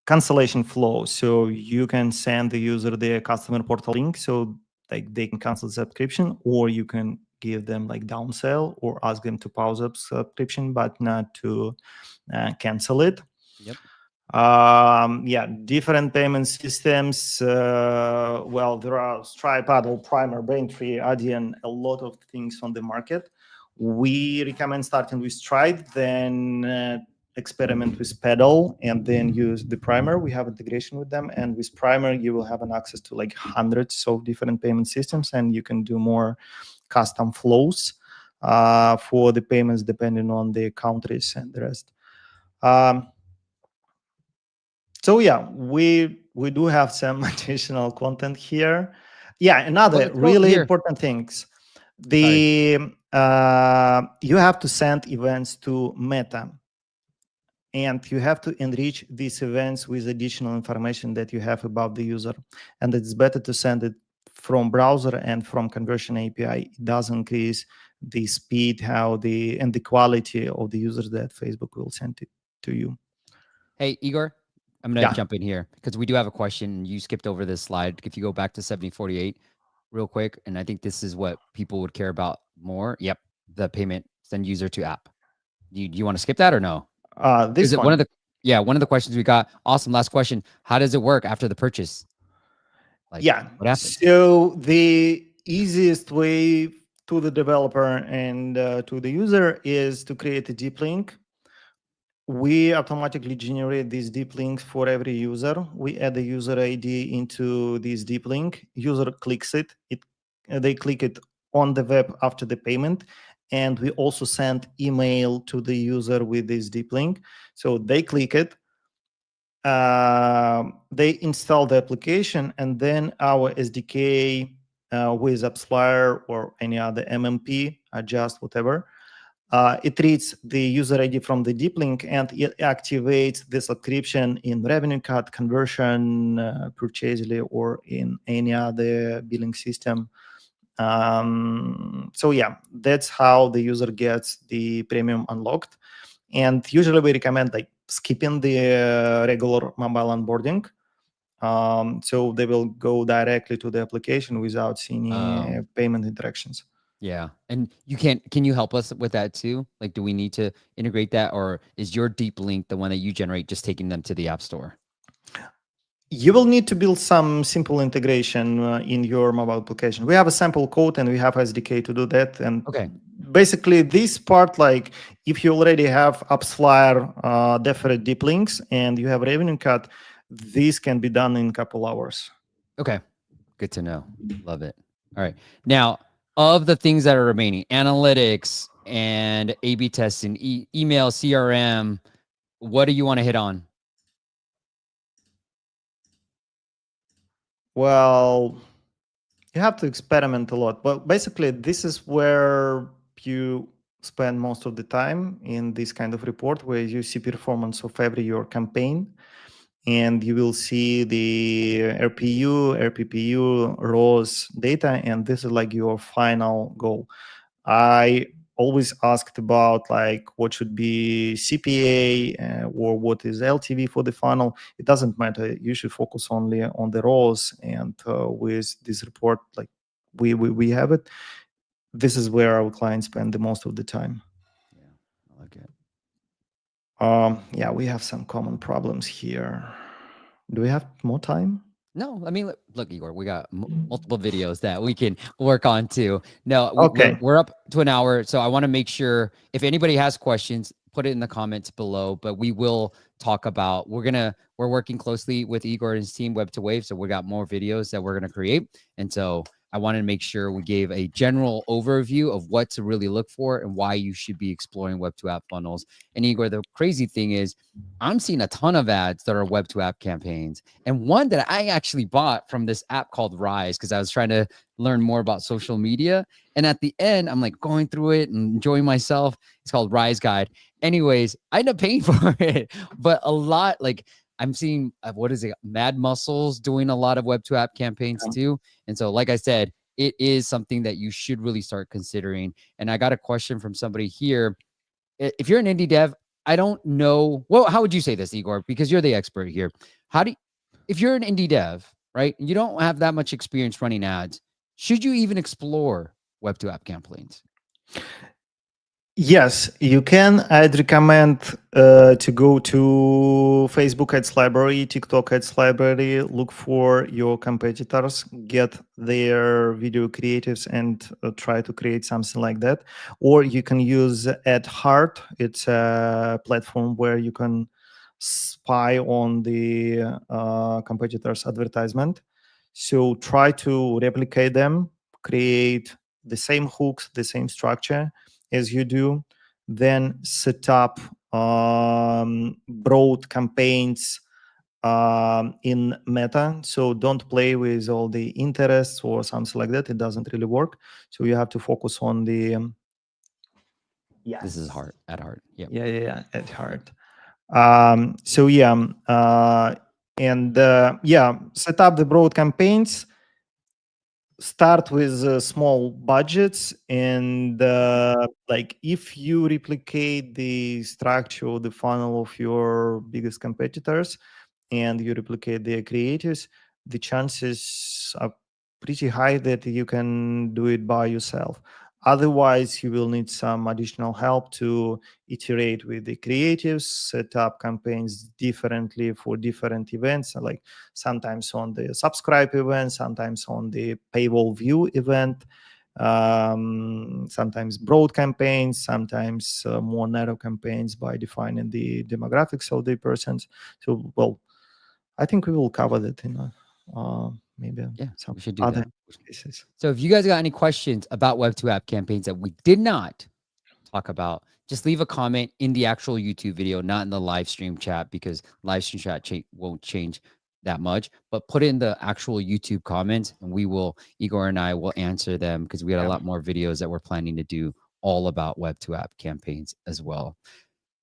Cancellation flow. So you can send the user their customer portal link, so like they can cancel the subscription, or you can give them like downsell or ask them to pause up subscription, but not to cancel it. Yep. Yeah, different payment systems. Well, there are Stripe, Paddle, Primer, Braintree, Adyen, a lot of things on the market. We recommend starting with Stripe, then experiment with Paddle, and then use the Primer. We have integration with them, and with Primer you will have an access to like hundreds of different payment systems, and you can do more custom flows. for the payments depending on the countries and the rest. Um, so yeah, we do have some additional content here. Yeah, Well, another let's go really here. important things. Sorry. You have to send events to Meta, and you have to enrich these events with additional information that you have about the user. And it's better to send it from browser and from conversion API. It does increase the speed, and the quality of the users that Facebook will send it to you. Hey, Igor, I'm going to Yeah. jump in here because we do have a question. You skipped over this slide. If you go back to 7048 real quick, and I think this is what people would care about more. Yep. The payment, send user to app. Do you want to skip that or no? Is This it one of one. one of the questions we got? Awesome. Last question. How does it work after the purchase? Like, Yeah. what happens? So the easiest way to the developer and to the user is to create a deep link. We automatically generate these deep links for every user. We add the user ID into this deep link. User clicks it. They click it on the web after the payment, and we also send email to the user with this deep link. So they click it. They install the application, and then our SDK with AppsFlyer or any other MMP, adjust whatever. It reads the user ID from the deep link, and it activates the subscription in revenue card, conversion, Purchasely, or in any other billing system. So yeah, that's how the user gets the premium unlocked. And usually we recommend like skipping the regular mobile onboarding. So they will go directly to the application without seeing any payment interactions. Yeah. And can you help us with that too? Like, do we need to integrate that, or is your deep link, the one that you generate, just taking them to the app store? You will need to build some simple integration in your mobile application. We have a sample code and we have SDK to do that. And Okay. basically this part, like if you already have AppsFlyer deferred deep links and you have revenue cut, this can be done in a couple hours. Okay. Good to know. Love it. All right. Now, of the things that are remaining, analytics and A/B testing, email, CRM, what do you want to hit on? Well, you have to experiment a lot. But basically, this is where you spend most of the time in this kind of report, where you see performance of every your campaign, and you will see the RPU, RPPU, ROAS data, and this is like your final goal. I always asked about like what should be CPA or what is LTV for the funnel. It doesn't matter. You should focus only on the ROAS, and with this report, like we have it. This is where our clients spend the most of the time. Yeah, I like it. Yeah, we have some common problems here. Do we have more time? No, I mean, look, Igor, we got multiple videos that we can work on too. No, Okay. we're up to an hour, so I want to make sure if anybody has questions, put it in the comments below. But we will talk about. We're working closely with Igor and his team, Web to Wave, so we got more videos that we're gonna create, and so I wanted to make sure we gave a general overview of what to really look for and why you should be exploring Web to App funnels. And Igor, the crazy thing is, I'm seeing a ton of ads that are Web to App campaigns. And one that I actually bought from this app called Rise, because I was trying to learn more about social media. And at the end, I'm like going through it and enjoying myself. It's called Rise Guide. Anyways, I end up paying for it, but a lot, like I'm seeing, what is it? Mad Muscles doing a lot of Web to App campaigns too. And so, like I said, it is something that you should really start considering. And I got a question from somebody here. If you're an indie dev, I don't know. Well, how would you say this, Igor? Because you're the expert here. How do you, if you're an indie dev, right? You don't have that much experience running ads. Should you even explore Web to App campaigns? Yes, you can. I'd recommend to go to Facebook Ads Library, TikTok Ads Library, look for your competitors, get their video creatives, and try to create something like that. Or you can use AdHeart. It's a platform where you can spy on the competitors' advertisement. So try to replicate them, create the same hooks, the same structure as you do. Then set up broad campaigns in Meta. So don't play with all the interests or something like that. It doesn't really work. So you have to focus on the This is hard at heart. Yep. yeah, at heart. So set up the broad campaigns. Start with small budgets, and like if you replicate the structure of the funnel of your biggest competitors and you replicate their creatives, the chances are pretty high that you can do it by yourself. Otherwise, you will need some additional help to iterate with the creatives, set up campaigns differently for different events, like sometimes on the subscribe event, sometimes on the paywall view event, sometimes broad campaigns, sometimes more narrow campaigns by defining the demographics of the persons. So, well, I think we will cover that in maybe some we should do other that. cases. So if you guys got any questions about Web2 app campaigns that we did not talk about, just leave a comment in the actual YouTube video, not in the live stream chat, because live stream chat won't change that much, but put it in the actual YouTube comments and Igor and I will answer them, because we got a lot more videos that we're planning to do all about Web2 app campaigns as well.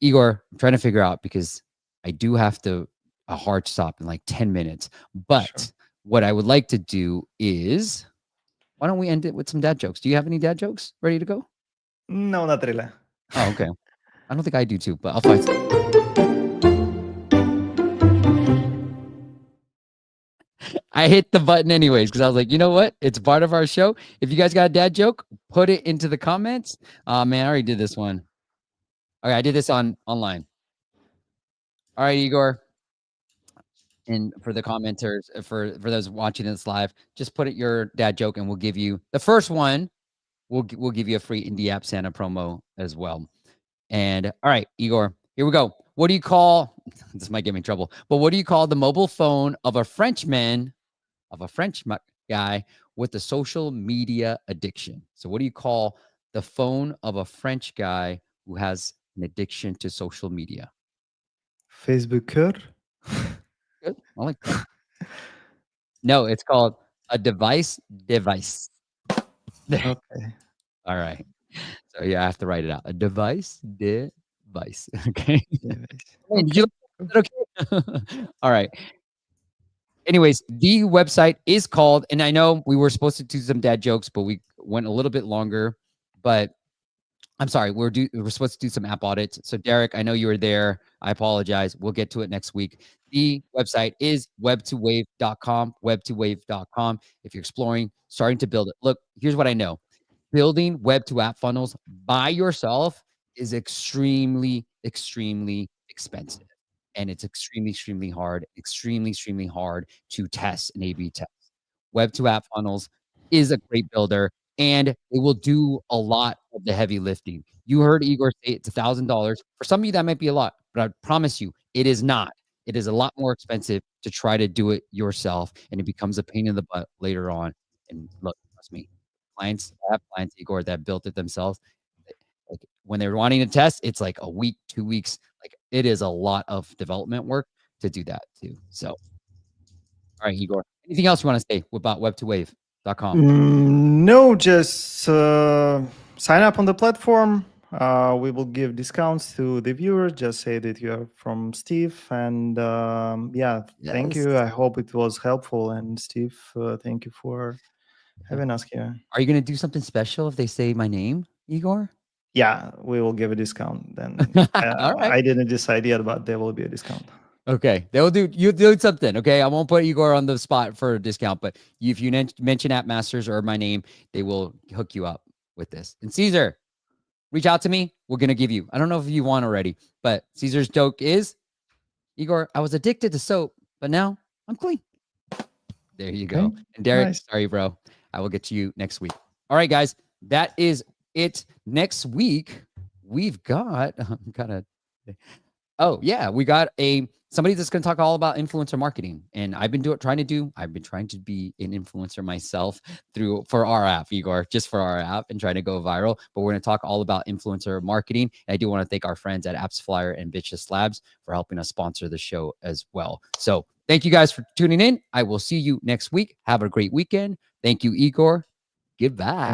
Igor, I'm trying to figure out, because I do have a hard stop in like 10 minutes, but what I would like to do is, why don't we end it with some dad jokes? Do you have any dad jokes ready to go? No, not really. Oh, okay. I don't think I do too, but I'll find some. I hit the button anyways, because I was like, you know what? It's part of our show. If you guys got a dad joke, put it into the comments. Man, I already did this one. Okay, I did this online. All right, Igor. And for the commenters, for those watching this live, just put it your dad joke, and we'll give you the first one. We'll give you a free Indie App Santa promo as well. And all right, Igor, here we go. What do you call? This might get me in trouble, but what do you call the mobile phone of a French guy with a social media addiction? So, what do you call the phone of a French guy who has an addiction to social media? Facebooker. Good. I like that. No, it's called a device. Okay. All right. So yeah, I have to write it out. A device. Okay. Hey, did you okay? All right. Anyways, the website is called, and I know we were supposed to do some dad jokes, but we went a little bit longer. But I'm sorry, we're supposed to do some app audits. So Derek, I know you were there. I apologize. We'll get to it next week. The website is web2wave.com, web2wave.com. If you're exploring, starting to build it. Look, here's what I know. Building Web2 app funnels by yourself is extremely, extremely expensive. And it's extremely hard to test and A/B test. Web2 app funnels is a great builder, and it will do a lot of the heavy lifting. You heard Igor say it's $1,000. For some of you, that might be a lot, but I promise you, it is not. It is a lot more expensive to try to do it yourself, and it becomes a pain in the butt later on. And look, trust me, I have clients, Igor, that built it themselves. Like when they're wanting to test, it's like a week, 2 weeks. Like it is a lot of development work to do that too. So, all right, Igor, anything else you want to say about web2wave.com? No, just sign up on the platform. We will give discounts to the viewers. Just say that you are from Steve. And thank you. I hope it was helpful. And Steve, thank you for having us here. Are you going to do something special if they say my name, Igor? Yeah, we will give a discount then. All right. I didn't decide yet, but there will be a discount. Okay, they'll do something. Okay, I won't put Igor on the spot for a discount, but if you mention App Masters or my name, they will hook you up with this. And Caesar, reach out to me. We're gonna give you. I don't know if you want already, but Caesar's joke is, Igor, I was addicted to soap, but now I'm clean. There you go. And Derek, sorry, bro. I will get to you next week. All right, guys, that is it. Next week, we've got we got a somebody that's going to talk all about influencer marketing. And I've been trying to be an influencer myself for our app, Igor, just for our app and trying to go viral. But we're going to talk all about influencer marketing. And I do want to thank our friends at Apps Flyer and Bitches Labs for helping us sponsor the show as well. So thank you guys for tuning in. I will see you next week. Have a great weekend. Thank you, Igor. Goodbye.